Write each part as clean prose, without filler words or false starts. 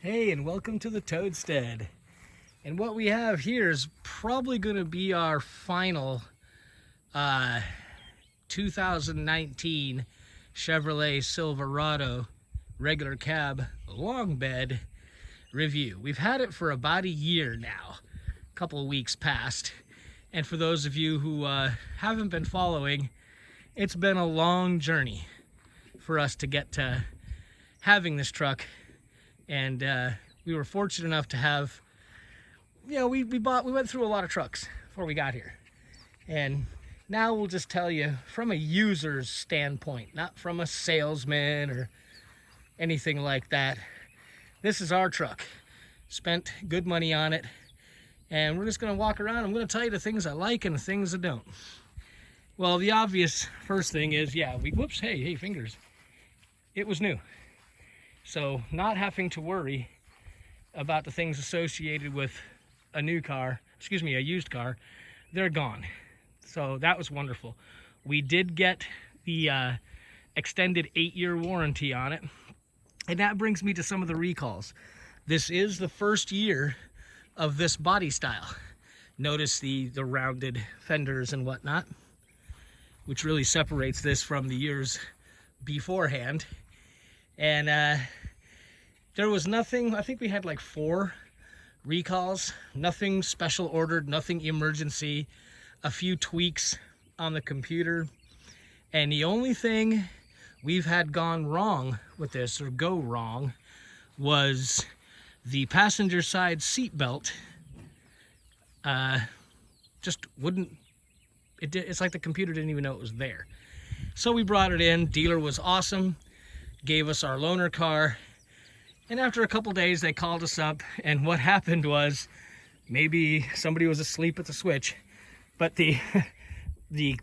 Hey, and welcome to the Toadstead. And what we have here is probably going to be our final 2019 Chevrolet Silverado regular cab long bed review. We've had it for about a year now, a couple of weeks past. And for those of you who haven't been following, it's been a long journey for us to get to having this truck. And we were fortunate enough to have, we went through a lot of trucks before we got here. And now we'll just tell you from a user's standpoint, not from a salesman or anything like that. This is our truck. Spent good money on it. And we're just gonna walk around. I'm gonna tell you the things I like and the things I don't. Well, the obvious first thing is, hey, fingers. It was new. So not having to worry about the things associated with a used car, they're gone. So that was wonderful. We did get the extended 8-year warranty on it. And that brings me to some of the recalls. This is the first year of this body style. Notice the rounded fenders and whatnot, which really separates this from the years beforehand. And there was nothing, I think we had like 4 recalls, nothing special ordered, nothing emergency, a few tweaks on the computer. And the only thing we've had gone wrong with this, or go wrong, was the passenger side seat belt just wouldn't, it's like the computer didn't even know it was there. So we brought it in, dealer was awesome, gave us our loaner car, and after a couple days they called us up, and what happened was, maybe somebody was asleep at the switch, but the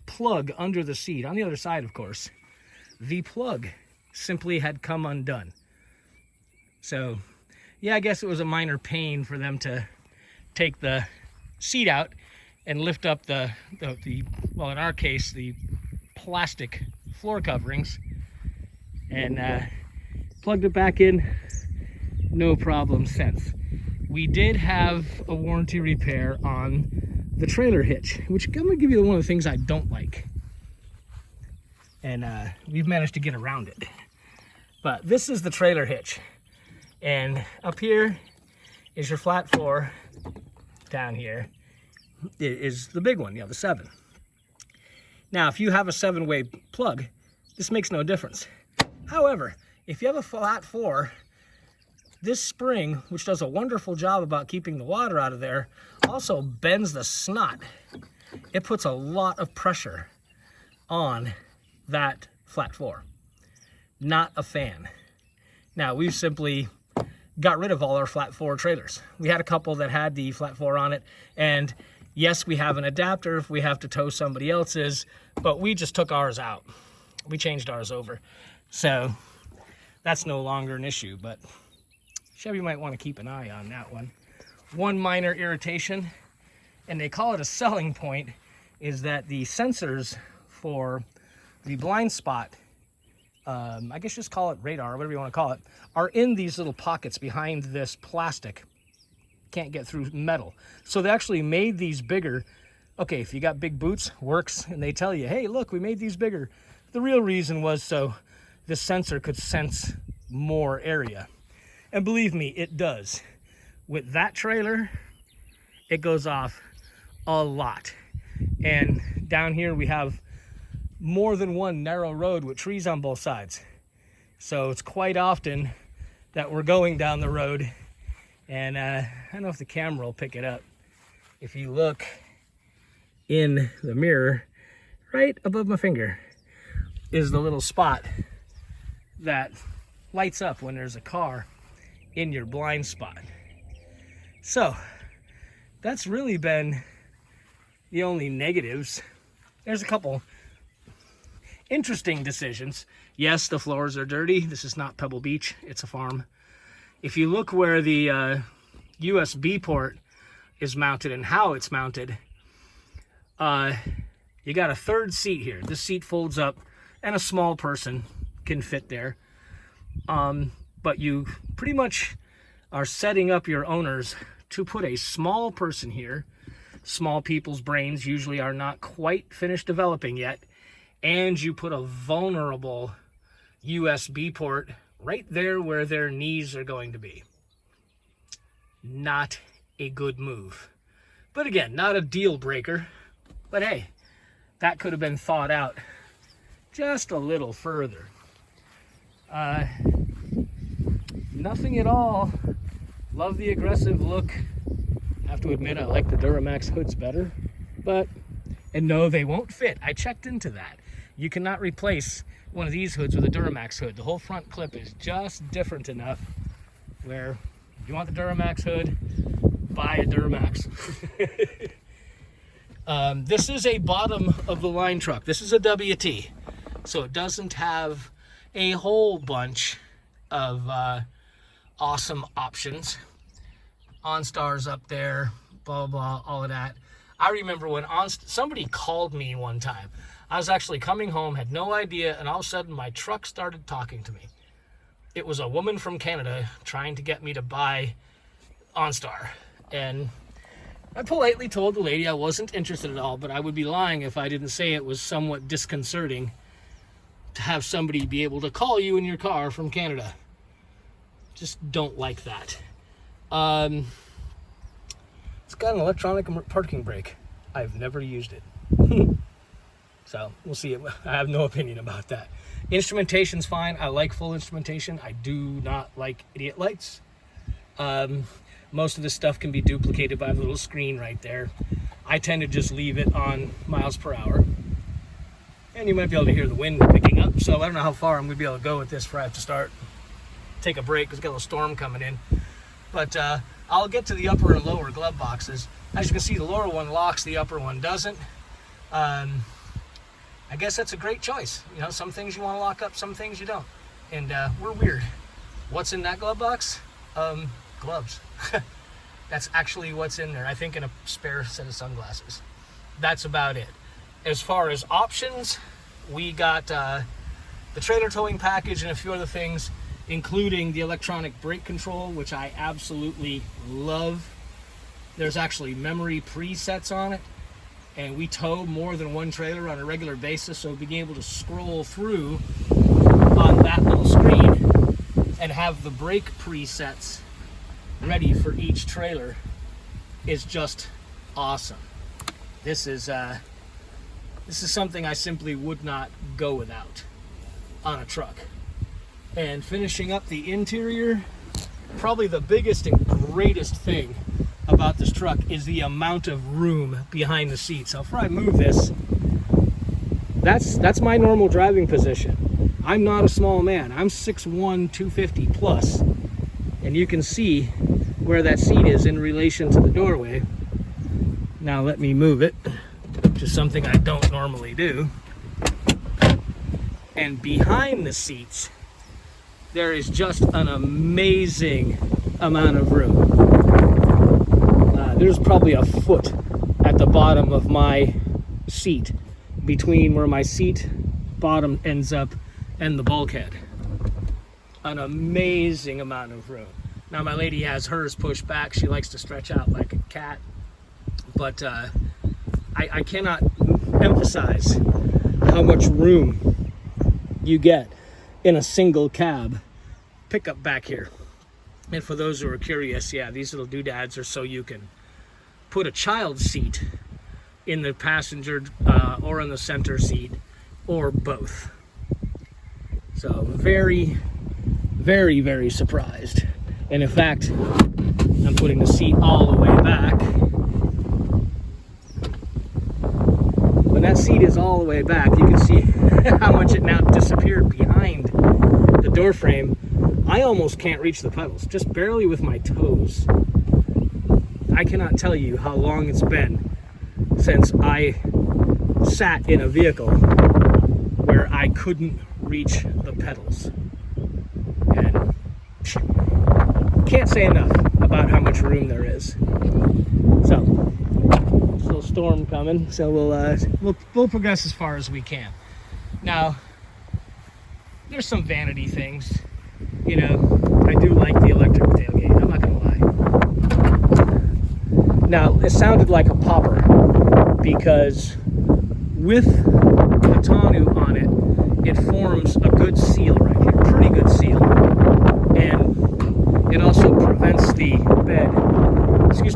plug under the seat, on the other side of course, the plug simply had come undone. So yeah, I guess it was a minor pain for them to take the seat out and lift up the well, in our case, the plastic floor coverings, and plugged it back in, no problem since. We did have a warranty repair on the trailer hitch, which I'm gonna give you one of the things I don't like. And we've managed to get around it. But this is the trailer hitch. And up here is your flat 4. Down here is the big one, the 7. Now, if you have a 7-way plug, this makes no difference. However, if you have a flat 4, this spring, which does a wonderful job about keeping the water out of there, also bends the snot. It puts a lot of pressure on that flat 4. Not a fan. Now, we've simply got rid of all our flat 4 trailers. We had a couple that had the flat 4 on it, and yes, we have an adapter if we have to tow somebody else's, but we just took ours out. We changed ours over. So that's no longer an issue, but Chevy might want to keep an eye on that one. One minor irritation, and they call it a selling point, is that the sensors for the blind spot, I guess just call it radar, or whatever you want to call it, are in these little pockets behind this plastic. Can't get through metal. So they actually made these bigger. Okay, if you got big boots, works, and they tell you, hey, look, we made these bigger. The real reason was so this sensor could sense more area. And believe me, it does. With that trailer, it goes off a lot. And down here we have more than one narrow road with trees on both sides. So it's quite often that we're going down the road, and I don't know if the camera will pick it up. If you look in the mirror, right above my finger is the little spot that lights up when there's a car in your blind spot. So that's really been the only negatives. There's a couple interesting decisions. Yes, the floors are dirty. This is not Pebble Beach, it's a farm. If you look where the USB port is mounted and how it's mounted, you got a 3rd seat here. This seat folds up and a small person can fit there. But you pretty much are setting up your owners to put a small person here. Small people's brains usually are not quite finished developing yet. And you put a vulnerable USB port right there where their knees are going to be. Not a good move. But again, not a deal breaker. But hey, that could have been thought out just a little further. Nothing at all. Love the aggressive look. Have to admit I like the Duramax hoods better. And no, they won't fit. I checked into that. You cannot replace one of these hoods with a Duramax hood. The whole front clip is just different enough where if you want the Duramax hood, buy a Duramax. This is a bottom of the line truck. This is a WT. So it doesn't have a whole bunch of awesome options. OnStar's up there, blah, blah, all of that. I remember when somebody called me one time. I was actually coming home, had no idea, and all of a sudden my truck started talking to me. It was a woman from Canada trying to get me to buy OnStar. And I politely told the lady I wasn't interested at all, but I would be lying if I didn't say it was somewhat disconcerting to have somebody be able to call you in your car from Canada. Just don't like that. It's got an electronic parking brake. I've never used it. So we'll see. I have no opinion about that. Instrumentation's fine. I like full instrumentation. I do not like idiot lights. Most of this stuff can be duplicated by the little screen right there. I tend to just leave it on miles per hour. And you might be able to hear the wind picking up. So I don't know how far I'm going to be able to go with this before I have to start. Take a break because we've got a little storm coming in. But I'll get to the upper and lower glove boxes. As you can see, the lower one locks, the upper one doesn't. I guess that's a great choice. You know, some things you want to lock up, some things you don't. And we're weird. What's in that glove box? Gloves. That's actually what's in there. I think in a spare set of sunglasses. That's about it. As far as options, we got the trailer towing package and a few other things, including the electronic brake control, which I absolutely love. There's actually memory presets on it, and we tow more than one trailer on a regular basis, so being able to scroll through on that little screen and have the brake presets ready for each trailer is just awesome. This is something I simply would not go without on a truck. And finishing up the interior, probably the biggest and greatest thing about this truck is the amount of room behind the seat. So before I move this, that's my normal driving position. I'm not a small man. I'm 6'1", 250 plus. And you can see where that seat is in relation to the doorway. Now let me move it, which is something I don't normally do. And behind the seats, there is just an amazing amount of room. There's probably a foot at the bottom of my seat between where my seat bottom ends up and the bulkhead. An amazing amount of room. Now my lady has hers pushed back. She likes to stretch out like a cat. But I cannot emphasize how much room you get in a single cab pickup back here. And for those who are curious, yeah, these little doodads are so you can put a child's seat in the passenger or in the center seat, or both. So very, very, very surprised. And in fact, I'm putting the seat all the way back. When that seat is all the way back, you can see how much it now disappeared behind the door frame. I almost can't reach the pedals, just barely with my toes. I cannot tell you how long it's been since I sat in a vehicle where I couldn't reach the pedals. And can't say enough about how much room there is. So, there's a little storm coming, so we'll progress as far as we can. Now, there's some vanity things. you know, I do like the electric tailgate, I'm not gonna lie. Now, it sounded like a popper because with the tonneau on it, it forms a good seal right here, pretty good seal. And it also prevents the bed,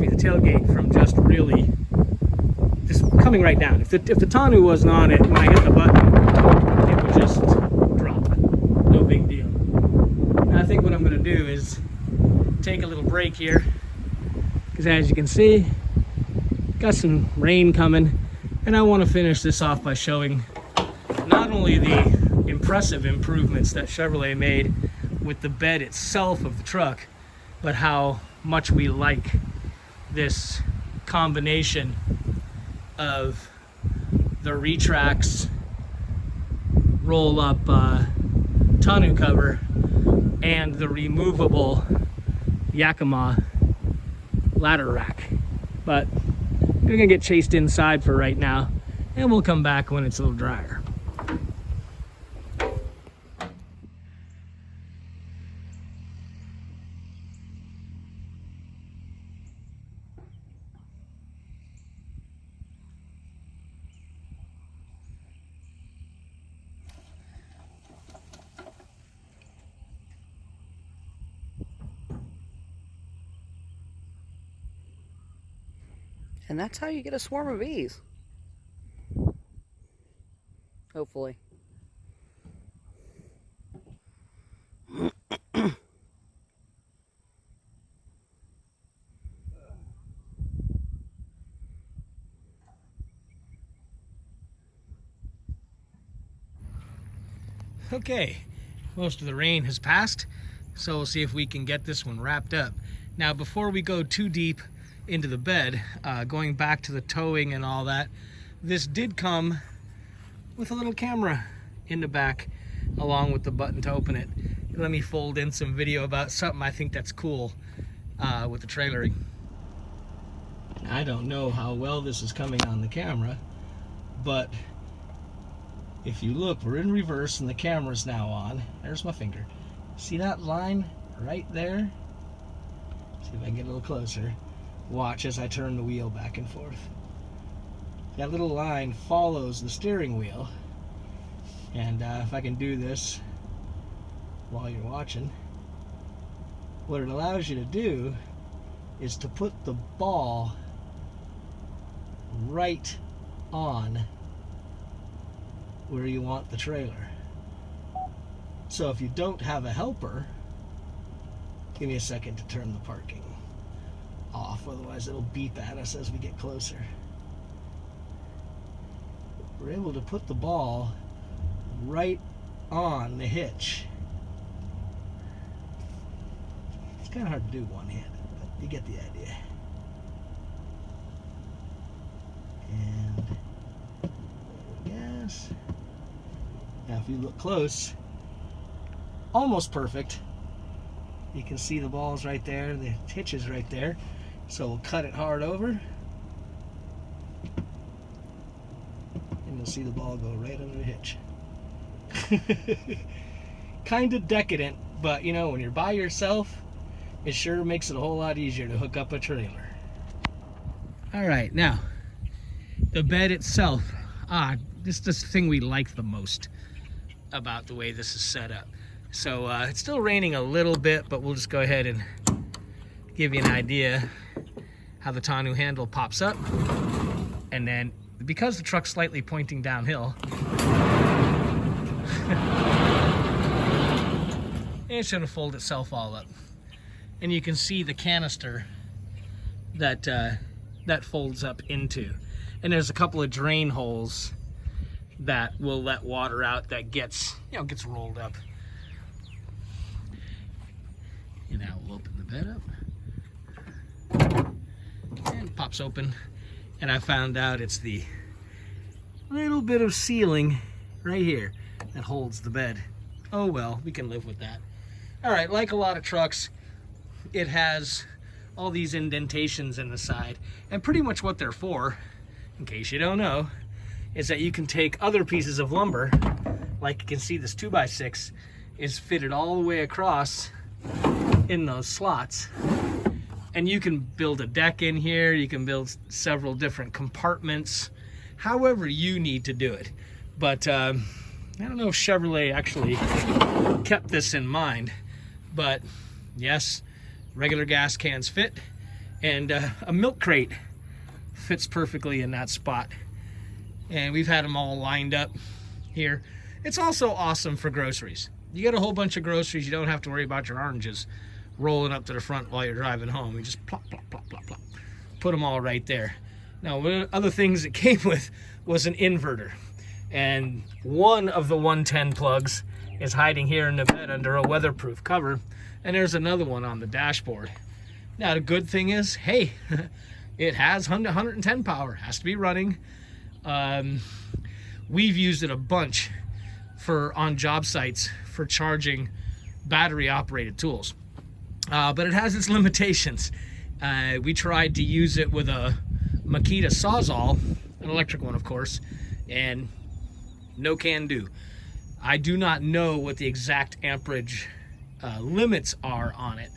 the tailgate from just really just coming right down. If the tonneau wasn't on it and I hit the button, it would just drop. No big deal. And I think what I'm going to do is take a little break here, because as you can see, got some rain coming, and I want to finish this off by showing not only the impressive improvements that Chevrolet made with the bed itself of the truck, but how much we like this combination of the Retrax roll-up tonneau cover and the removable Yakima ladder rack. But we're gonna get chased inside for right now, and we'll come back when it's a little drier. And that's how you get a swarm of bees. Hopefully. Okay, most of the rain has passed, so we'll see if we can get this one wrapped up. Now, before we go too deep into the bed, going back to the towing and all that, this did come with a little camera in the back along with the button to open it. Let me fold in some video about something I think that's cool with the trailering. I don't know how well this is coming on the camera, but if you look, we're in reverse and the camera's now on. There's my finger. See that line right there? See if I can get a little closer. Watch as I turn the wheel back and forth. That little line follows the steering wheel. And if I can do this while you're watching, what it allows you to do is to put the ball right on where you want the trailer. So if you don't have a helper, give me a second to turn the parking off, otherwise it'll beep at us as we get closer. We're able to put the ball right on the hitch. It's kind of hard to do one-handed, but you get the idea. And yes. Now if you look close, almost perfect. You can see the balls right there, the hitch is right there. So we'll cut it hard over, and you'll see the ball go right under the hitch. Kind of decadent, but you know, when you're by yourself, it sure makes it a whole lot easier to hook up a trailer. All right, now the bed itself, this is the thing we like the most about the way this is set up. So it's still raining a little bit, but we'll just go ahead and give you an idea how the tonneau handle pops up. And then because the truck's slightly pointing downhill, it's gonna fold itself all up. And you can see the canister that that folds up into. And there's a couple of drain holes that will let water out that gets rolled up. And now we'll open the bed up. And it pops open. And I found out it's the little bit of ceiling right here that holds the bed. Oh well, we can live with that. All right, like a lot of trucks, it has all these indentations in the side. And pretty much what they're for, in case you don't know, is that you can take other pieces of lumber, like you can see this 2x6 is fitted all the way across in those slots. And you can build a deck in here, you can build several different compartments, however you need to do it. But I don't know if Chevrolet actually kept this in mind, but yes, regular gas cans fit, and a milk crate fits perfectly in that spot. And we've had them all lined up here. It's also awesome for groceries. You get a whole bunch of groceries, you don't have to worry about your oranges rolling up to the front while you're driving home. You just plop, plop, plop, plop, plop. Put them all right there. Now, one of the other things it came with was an inverter. And one of the 110 plugs is hiding here in the bed under a weatherproof cover. And there's another one on the dashboard. Now, the good thing is, hey, it has 110 power, has to be running. We've used it a bunch on job sites for charging battery operated tools. But it has its limitations. We tried to use it with a Makita Sawzall, an electric one of course, and no can do. I do not know what the exact amperage limits are on it,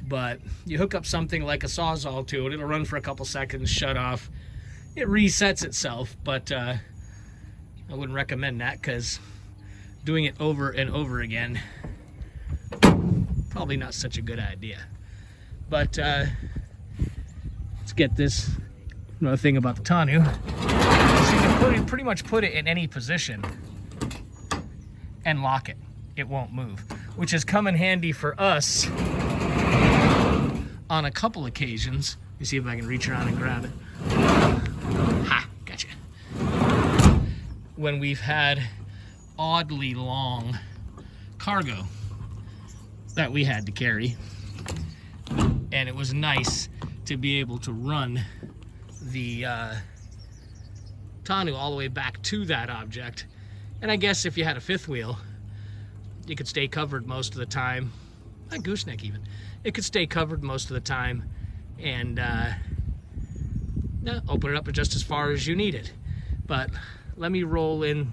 but you hook up something like a Sawzall to it, it'll run for a couple seconds, shut off, it resets itself, but I wouldn't recommend that because doing it over and over again, probably not such a good idea. But let's get this. Another thing about the tonneau, so you can pretty much put it in any position and lock it. It won't move, which has come in handy for us on a couple occasions. Let me see if I can reach around and grab it. Ha, gotcha. When we've had oddly long cargo that we had to carry, and it was nice to be able to run the tonneau all the way back to that object. And I guess if you had a fifth wheel, you could stay covered most of the time. A gooseneck even. It could stay covered most of the time, and open it up just as far as you need it. But let me roll in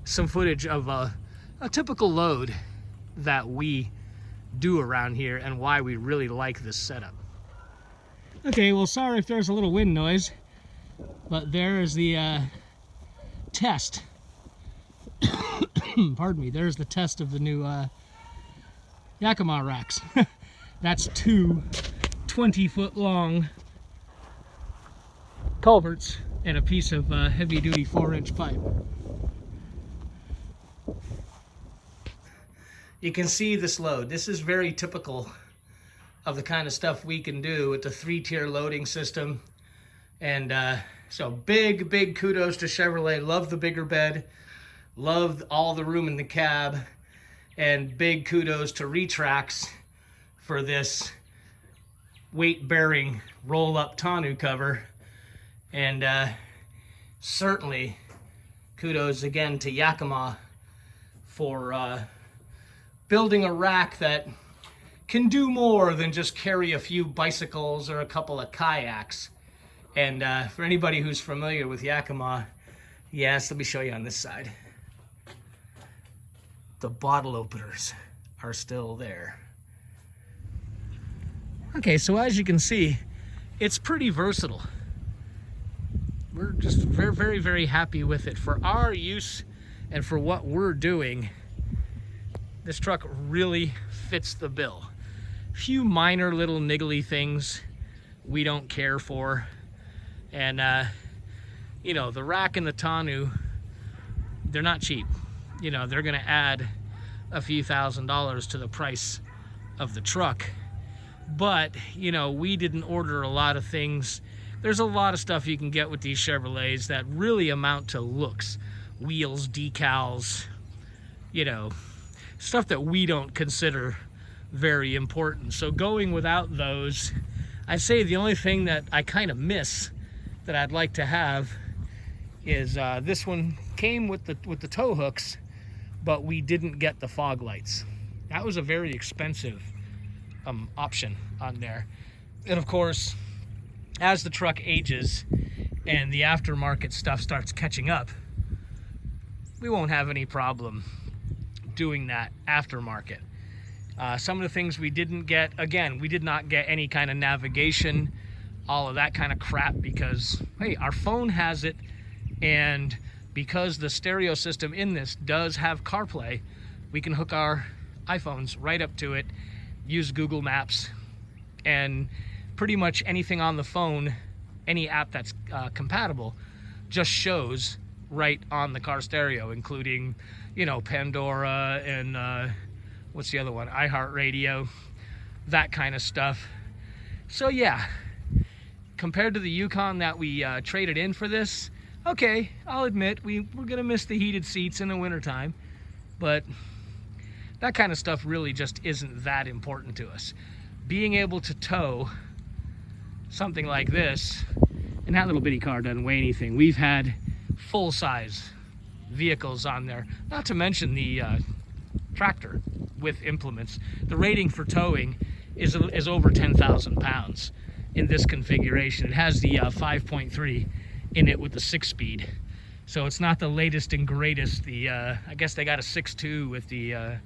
some footage of a typical load that we do around here and why we really like this setup. Okay, well, sorry if there's a little wind noise, but there is the test. Pardon me, there's the test of the new Yakima racks. That's two 20-foot long culverts and a piece of heavy-duty 4-inch pipe. You can see this load. This is very typical of the kind of stuff we can do with the 3-tier loading system. And so big kudos to Chevrolet. Love the bigger bed. Love all the room in the cab. And big kudos to Retrax for this weight-bearing roll-up tonneau cover. And certainly kudos again to Yakima for building a rack that can do more than just carry a few bicycles or a couple of kayaks. And for anybody who's familiar with Yakima, yes, let me show you on this side. The bottle openers are still there. Okay, so as you can see, it's pretty versatile. We're just very, very happy with it. For our use and for what we're doing, this truck really fits the bill. Few minor little niggly things we don't care for. And, you know, the rack and the tonneau, they're not cheap. You know, they're gonna add a few $1,000s to the price of the truck. But, you know, we didn't order a lot of things. There's a lot of stuff you can get with these Chevrolets that really amount to looks. Wheels, decals, you know, stuff that we don't consider very important. So going without those, I'd say the only thing that I kind of miss that I'd like to have is this one came with the tow hooks, but we didn't get the fog lights. That was a very expensive option on there. And of course, as the truck ages and the aftermarket stuff starts catching up, we won't have any problem doing that aftermarket. Some of the things we didn't get, again, we did not get any kind of navigation, all of that kind of crap, because, hey, our phone has it, and because the stereo system in this does have CarPlay, we can hook our iPhones right up to it, use Google Maps, and pretty much anything on the phone, any app that's compatible, just shows right on the car stereo, including, you know, Pandora and what's the other one, iHeartRadio, that kind of stuff. So yeah, compared to the Yukon that we traded in for this, okay, I'll admit we're gonna miss the heated seats in the wintertime, but that kind of stuff really just isn't that important to us. Being able to tow something like this, and that little bitty car doesn't weigh anything. We've had full-size vehicles on there, not to mention the tractor with implements. The rating for towing is over 10,000 pounds in this configuration. It has the 5.3 in it with the 6-speed, so it's not the latest and greatest. The I guess they got a 6.2 with the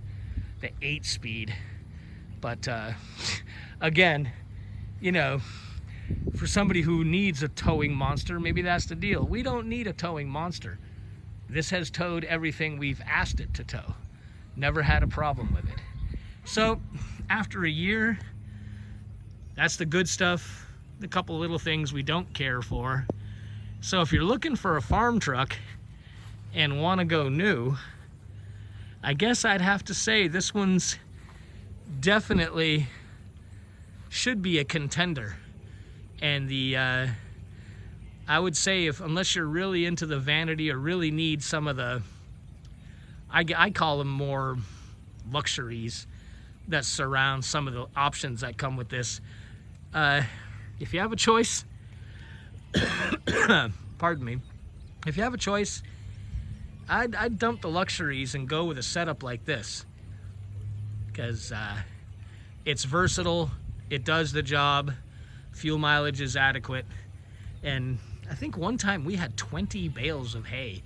8-speed, but again, you know, for somebody who needs a towing monster, maybe that's the deal. We don't need a towing monster. This has towed everything we've asked it to tow. Never had a problem with it. So after a year, that's the good stuff. The couple of little things we don't care for. So if you're looking for a farm truck and want to go new, I guess I'd have to say this one's definitely should be a contender. And the I would say, if unless you're really into the vanity or really need some of the, I call them more luxuries that surround some of the options that come with this, if you have a choice, pardon me, if you have a choice, I'd dump the luxuries and go with a setup like this, because it's versatile, it does the job, fuel mileage is adequate, and I think one time we had 20 bales of hay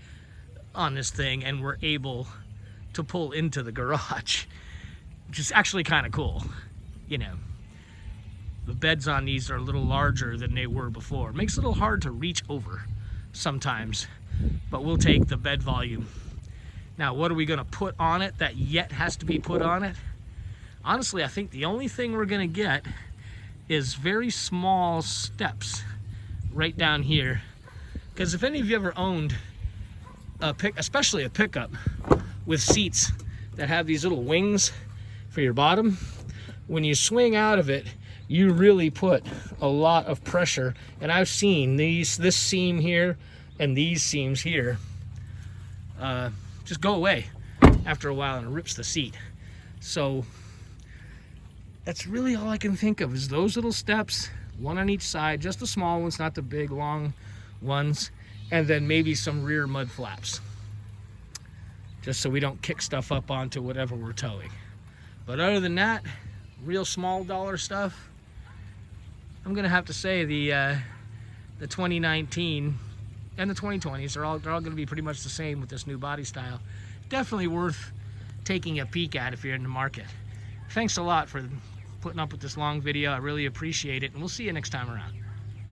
on this thing and were able to pull into the garage, which is actually kind of cool. You know, the beds on these are a little larger than they were before. It makes it a little hard to reach over sometimes, but we'll take the bed volume. Now, what are we gonna put on it that yet has to be put on it? Honestly, I think the only thing we're gonna get is very small steps right down here, because if any of you ever owned especially a pickup with seats that have these little wings for your bottom, when you swing out of it, you really put a lot of pressure. And I've seen this seam here and these seams here just go away after a while, and it rips the seat. So that's really all I can think of, is those little steps, one on each side, just the small ones, not the big long ones, and then maybe some rear mud flaps, just so we don't kick stuff up onto whatever we're towing. But other than that, real small dollar stuff, I'm gonna have to say the 2019 and the 2020s they're all gonna be pretty much the same with this new body style. Definitely worth taking a peek at if you're in the market. Thanks a lot for putting up with this long video. I really appreciate it, and we'll see you next time around.